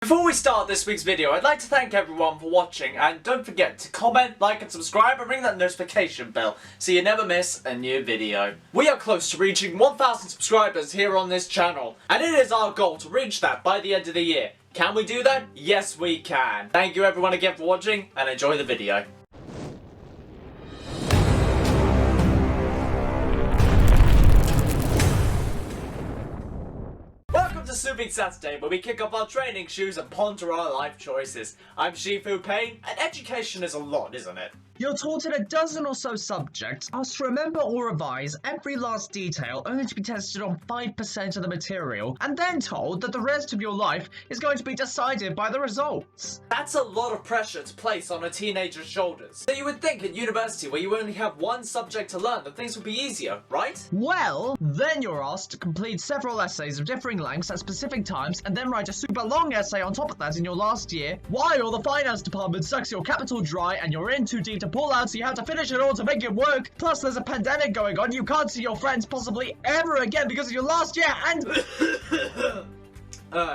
Before we start this week's video, I'd like to thank everyone for watching, and don't forget to comment, like and subscribe and ring that notification bell so you never miss a new video. We are close to reaching 1,000 subscribers here on this channel, and it is our goal to reach that by the end of the year. Can we do that? Yes we can. Thank you everyone again for watching, and enjoy the video. Soothing Saturday, where we kick off our training shoes and ponder our life choices. I'm Shifu Payne, and education is a lot, isn't it? You're taught in a dozen or so subjects, asked to remember or revise every last detail only to be tested on 5% of the material, and then told that the rest of your life is going to be decided by the results. That's a lot of pressure to place on a teenager's shoulders. So you would think at university, where you only have one subject to learn, that things would be easier, right? Well, then you're asked to complete several essays of differing lengths at specific times, and then write a super long essay on top of that in your last year, while the finance department sucks your capital dry and you're in too deep to pull out, so you have to finish it all to make it work. Plus there's a pandemic going on, you can't see your friends possibly ever again because of your last year, and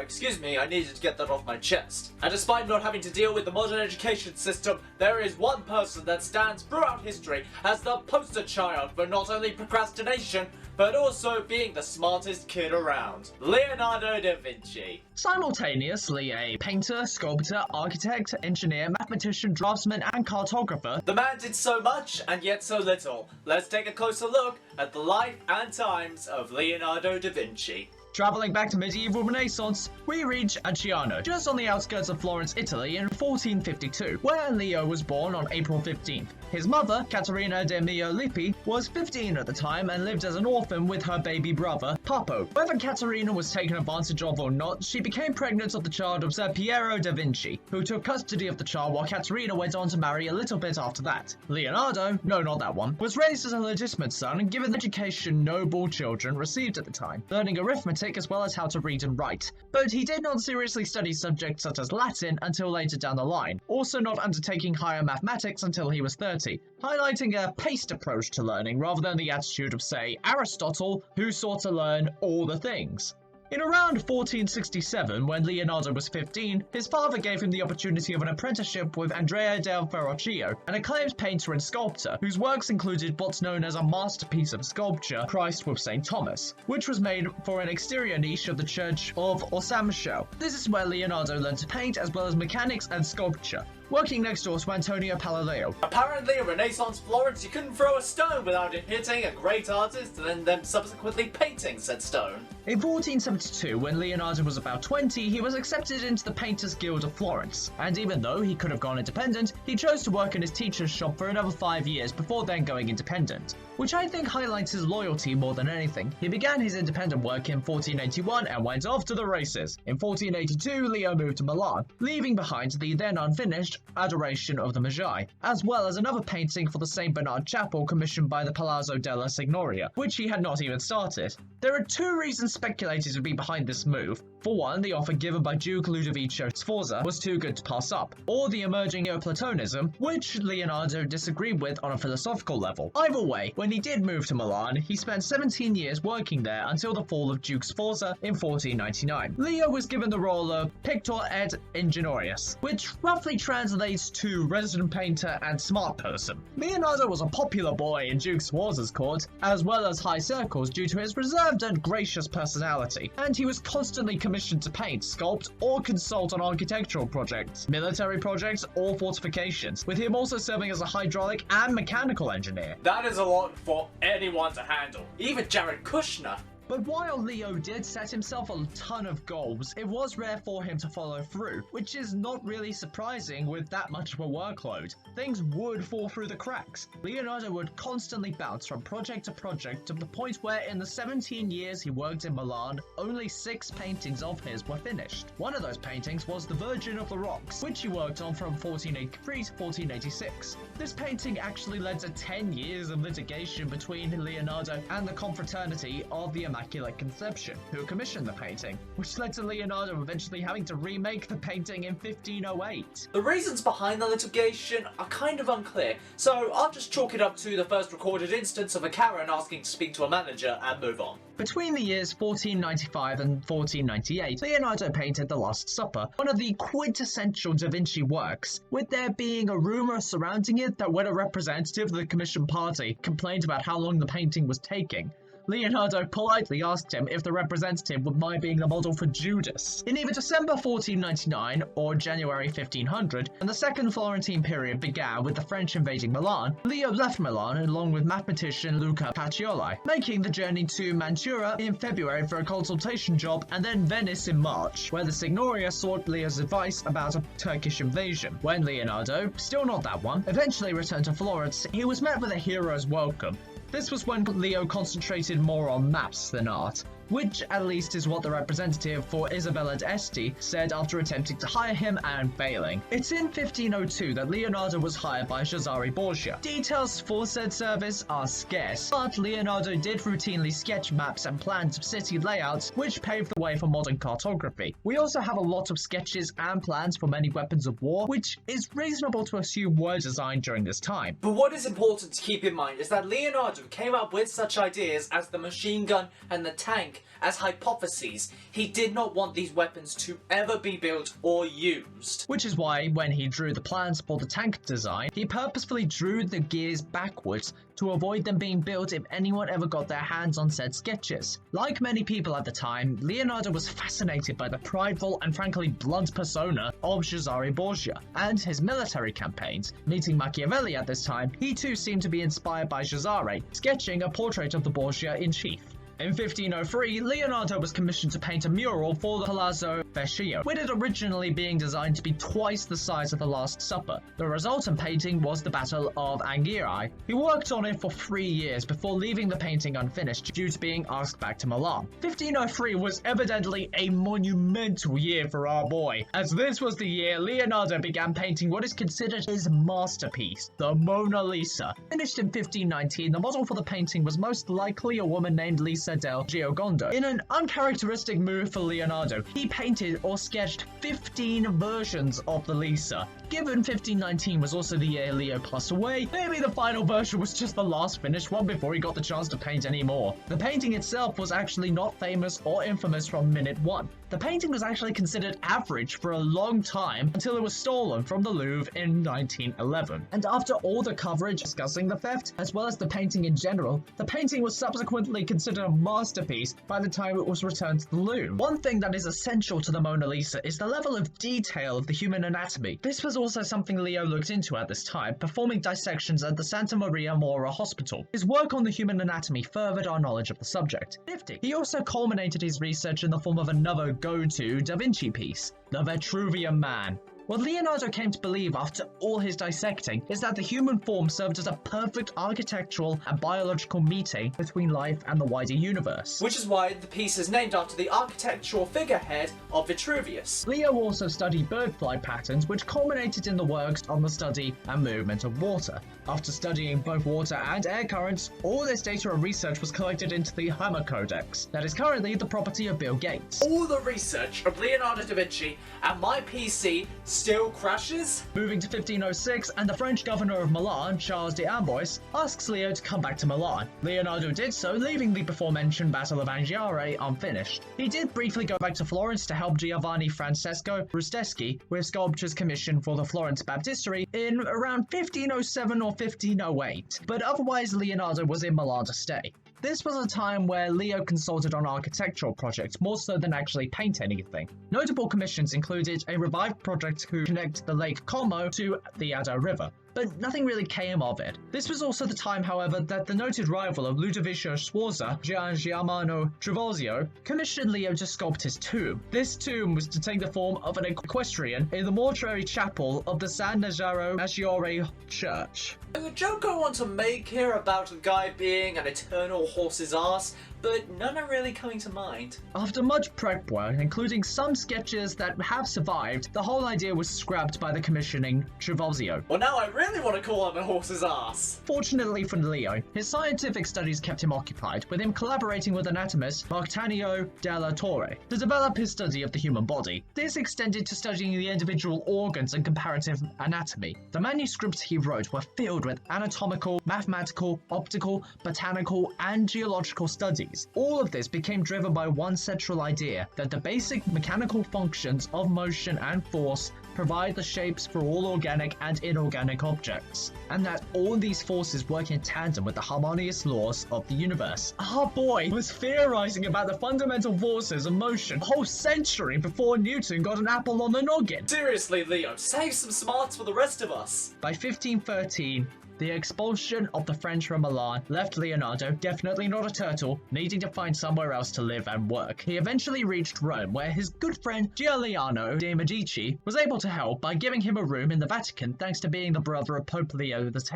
excuse me, I needed to get that off my chest. And despite not having to deal with the modern education system, there is one person that stands throughout history as the poster child for not only procrastination, but also being the smartest kid around. Leonardo da Vinci. Simultaneously a painter, sculptor, architect, engineer, mathematician, draftsman, and cartographer. The man did so much, and yet so little. Let's take a closer look at the life and times of Leonardo da Vinci. Travelling back to medieval Renaissance, we reach Acciano, just on the outskirts of Florence, Italy in 1452, where Leo was born on April 15th. His mother, Caterina de' Mio Lippi, was 15 at the time and lived as an orphan with her baby brother, Papo. Whether Caterina was taken advantage of or not, she became pregnant of the child of Ser Piero da Vinci, who took custody of the child while Caterina went on to marry a little bit after that. Leonardo, no not that one, was raised as a legitimate son and given the education noble children received at the time, learning arithmetic as well as how to read and write. But he did not seriously study subjects such as Latin until later down the line, also not undertaking higher mathematics until he was 30, highlighting a paced approach to learning rather than the attitude of, say, Aristotle, who sought to learn all the things. In around 1467, when Leonardo was 15, his father gave him the opportunity of an apprenticeship with Andrea del Verrocchio, an acclaimed painter and sculptor, whose works included what's known as a masterpiece of sculpture, Christ with St. Thomas, which was made for an exterior niche of the Church of Orsanmichele. This is where Leonardo learned to paint as well as mechanics and sculpture, working next door to Antonio Palladio. Apparently in Renaissance Florence, you couldn't throw a stone without it hitting a great artist and then them subsequently painting said stone. In 1472, when Leonardo was about 20, he was accepted into the Painters Guild of Florence, and even though he could have gone independent, he chose to work in his teacher's shop for another 5 years before then going independent, which I think highlights his loyalty more than anything. He began his independent work in 1481 and went off to the races. In 1482, Leo moved to Milan, leaving behind the then unfinished Adoration of the Magi, as well as another painting for the St. Bernard Chapel commissioned by the Palazzo della Signoria, which he had not even started. There are two reasons speculated to be behind this move. For one, the offer given by Duke Ludovico Sforza was too good to pass up, or the emerging Neoplatonism, which Leonardo disagreed with on a philosophical level. Either way, when he did move to Milan, he spent 17 years working there until the fall of Duke Sforza in 1499. Leo was given the role of Pictor et Ingeniorius, which roughly translates to resident painter and smart person. Leonardo was a popular boy in Duke Sforza's court, as well as high circles due to his reserved and gracious personality, and he was constantly commissioned to paint, sculpt, or consult on architectural projects, military projects, or fortifications, with him also serving as a hydraulic and mechanical engineer. That is a lot for anyone to handle, even Jared Kushner. But while Leo did set himself a ton of goals, it was rare for him to follow through, which is not really surprising with that much of a workload. Things would fall through the cracks. Leonardo would constantly bounce from project to project to the point where in the 17 years he worked in Milan, only 6 paintings of his were finished. One of those paintings was The Virgin of the Rocks, which he worked on from 1483 to 1486. This painting actually led to 10 years of litigation between Leonardo and the confraternity of the Immaculate Conception, who commissioned the painting, which led to Leonardo eventually having to remake the painting in 1508. The reasons behind the litigation are kind of unclear, so I'll just chalk it up to the first recorded instance of a Karen asking to speak to a manager and move on. Between the years 1495 and 1498, Leonardo painted The Last Supper, one of the quintessential Da Vinci works, with there being a rumour surrounding it that when a representative of the commission party complained about how long the painting was taking, Leonardo politely asked him if the representative would mind being the model for Judas. In either December 1499 or January 1500, and the Second Florentine period began with the French invading Milan, Leo left Milan along with mathematician Luca Pacioli, making the journey to Mantua in February for a consultation job, and then Venice in March, where the Signoria sought Leo's advice about a Turkish invasion. When Leonardo, still not that one, eventually returned to Florence, he was met with a hero's welcome. This was when Leo concentrated more on maps than art, which at least is what the representative for Isabella d'Este said after attempting to hire him and failing. It's in 1502 that Leonardo was hired by Cesare Borgia. Details for said service are scarce, but Leonardo did routinely sketch maps and plans of city layouts, which paved the way for modern cartography. We also have a lot of sketches and plans for many weapons of war, which is reasonable to assume were designed during this time. But what is important to keep in mind is that Leonardo came up with such ideas as the machine gun and the tank as hypotheses. He did not want these weapons to ever be built or used. Which is why, when he drew the plans for the tank design, he purposefully drew the gears backwards to avoid them being built if anyone ever got their hands on said sketches. Like many people at the time, Leonardo was fascinated by the prideful and frankly blunt persona of Cesare Borgia and his military campaigns. Meeting Machiavelli at this time, he too seemed to be inspired by Cesare, sketching a portrait of the Borgia in chief. In 1503, Leonardo was commissioned to paint a mural for the Palazzo Vecchio, with it originally being designed to be twice the size of the Last Supper. The resultant painting was the Battle of Anghiari. He worked on it for 3 years before leaving the painting unfinished due to being asked back to Milan. 1503 was evidently a monumental year for our boy, as this was the year Leonardo began painting what is considered his masterpiece, the Mona Lisa. Finished in 1519, the model for the painting was most likely a woman named Lisa del Giogondo. In an uncharacteristic move for Leonardo, he painted or sketched 15 versions of the Lisa. Given 1519 was also the year Leo passed away, maybe the final version was just the last finished one before he got the chance to paint any more. The painting itself was actually not famous or infamous from minute one. The painting was actually considered average for a long time until it was stolen from the Louvre in 1911. And after all the coverage discussing the theft, as well as the painting in general, the painting was subsequently considered a masterpiece by the time it was returned to the Louvre. One thing that is essential to the Mona Lisa is the level of detail of the human anatomy. This was also something Leo looked into at this time, performing dissections at the Santa Maria Mora Hospital. His work on the human anatomy furthered our knowledge of the subject. He also culminated his research in the form of another go-to Da Vinci piece, the Vitruvian Man. What Leonardo came to believe after all his dissecting is that the human form served as a perfect architectural and biological meeting between life and the wider universe. Which is why the piece is named after the architectural figurehead of Vitruvius. Leo also studied bird flight patterns, which culminated in the works on the study and movement of water. After studying both water and air currents, all this data and research was collected into the Hammer Codex, that is currently the property of Bill Gates. All the research of Leonardo da Vinci and my PC still crashes? Moving to 1506, and the French governor of Milan, Charles d'Amboise, asks Leo to come back to Milan. Leonardo did so, leaving the before-mentioned Battle of Anghiari unfinished. He did briefly go back to Florence to help Giovanni Francesco Rusteschi with sculptures commissioned for the Florence Baptistery in around 1507 or 1508, but otherwise Leonardo was in Milan to stay. This was a time where Leo consulted on architectural projects more so than actually paint anything. Notable commissions included a revived project to connect the Lake Como to the Adda River, but nothing really came of it. This was also the time, however, that the noted rival of Ludovico Sforza, Gian Giacomo Trivulzio, commissioned Leo to sculpt his tomb. This tomb was to take the form of an equestrian in the mortuary chapel of the San Nazaro Maggiore Church. There's a joke I want to make here about a guy being an eternal horse's ass, but none are really coming to mind. After much prep work, including some sketches that have survived, the whole idea was scrapped by the commissioning Trivulzio. Well, now I really want to call on a horse's ass. Fortunately for Leo, his scientific studies kept him occupied, with him collaborating with anatomist Marcanio della Torre to develop his study of the human body. This extended to studying the individual organs and comparative anatomy. The manuscripts he wrote were filled with anatomical, mathematical, optical, botanical, and geological studies. All of this became driven by one central idea, that the basic mechanical functions of motion and force provide the shapes for all organic and inorganic objects, and that all these forces work in tandem with the harmonious laws of the universe. Our boy was theorizing about the fundamental forces of motion a whole century before Newton got an apple on the noggin. Seriously, Leo, save some smarts for the rest of us. By 1513, the expulsion of the French from Milan left Leonardo, definitely not a turtle, needing to find somewhere else to live and work. He eventually reached Rome, where his good friend Giuliano de' Medici was able to help by giving him a room in the Vatican thanks to being the brother of Pope Leo X.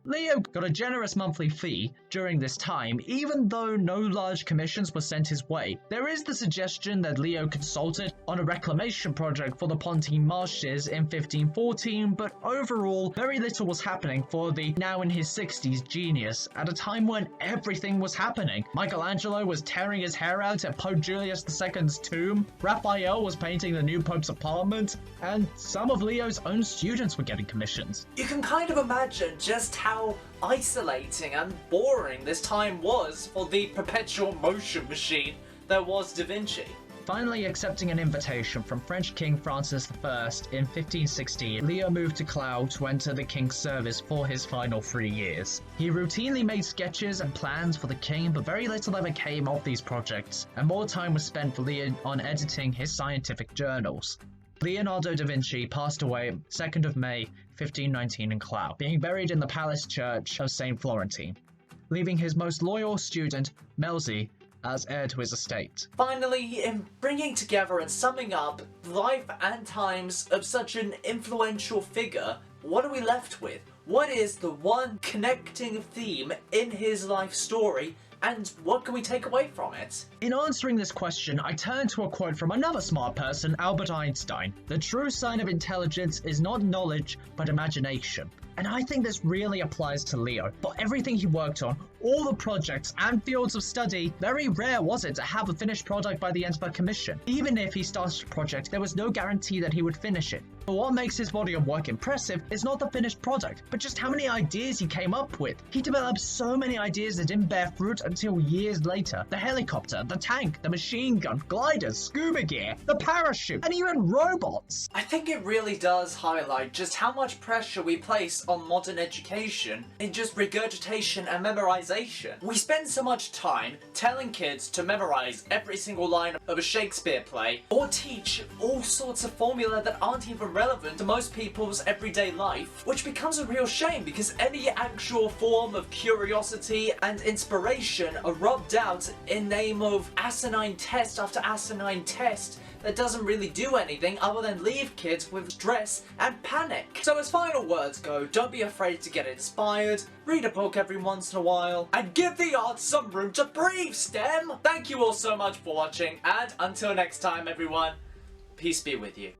Leo got a generous monthly fee during this time, even though no large commissions were sent his way. There is the suggestion that Leo consulted on a reclamation project for the Pontine Marshes in 1514, but overall, very little was happening for the now in his 60s genius at a time when everything was happening. Michelangelo was tearing his hair out at Pope Julius II's tomb, Raphael was painting the new Pope's apartment, and some of Leo's own students were getting commissions. You can kind of imagine just how isolating and boring this time was for the perpetual motion machine that was Da Vinci. Finally accepting an invitation from French King Francis I in 1516, Leo moved to Cloud to enter the king's service for his final 3 years. He routinely made sketches and plans for the king, but very little ever came of these projects, and more time was spent for Leo on editing his scientific journals. Leonardo da Vinci passed away 2nd of May 1519 in Cloud, being buried in the palace church of St. Florentine, leaving his most loyal student, Melzi, as heir to his estate. Finally, in bringing together and summing up the life and times of such an influential figure, what are we left with? What is the one connecting theme in his life story, and what can we take away from it? In answering this question, I turn to a quote from another smart person, Albert Einstein. The true sign of intelligence is not knowledge, but imagination. And I think this really applies to Leo. For everything he worked on, all the projects and fields of study, very rare was it to have a finished product by the end of a commission. Even if he started a project, there was no guarantee that he would finish it. But what makes his body of work impressive is not the finished product, but just how many ideas he came up with. He developed so many ideas that didn't bear fruit until years later. The helicopter, the tank, the machine gun, gliders, scuba gear, the parachute, and even robots. I think it really does highlight just how much pressure we place on modern education in just regurgitation and memorization. We spend so much time telling kids to memorize every single line of a Shakespeare play, or teach all sorts of formula that aren't even relevant to most people's everyday life, which becomes a real shame because any actual form of curiosity and inspiration are rubbed out in name of asinine test after asinine test that doesn't really do anything other than leave kids with stress and panic. So as final words go, don't be afraid to get inspired, read a book every once in a while, and give the arts some room to breathe, STEM! Thank you all so much for watching, and until next time everyone, peace be with you.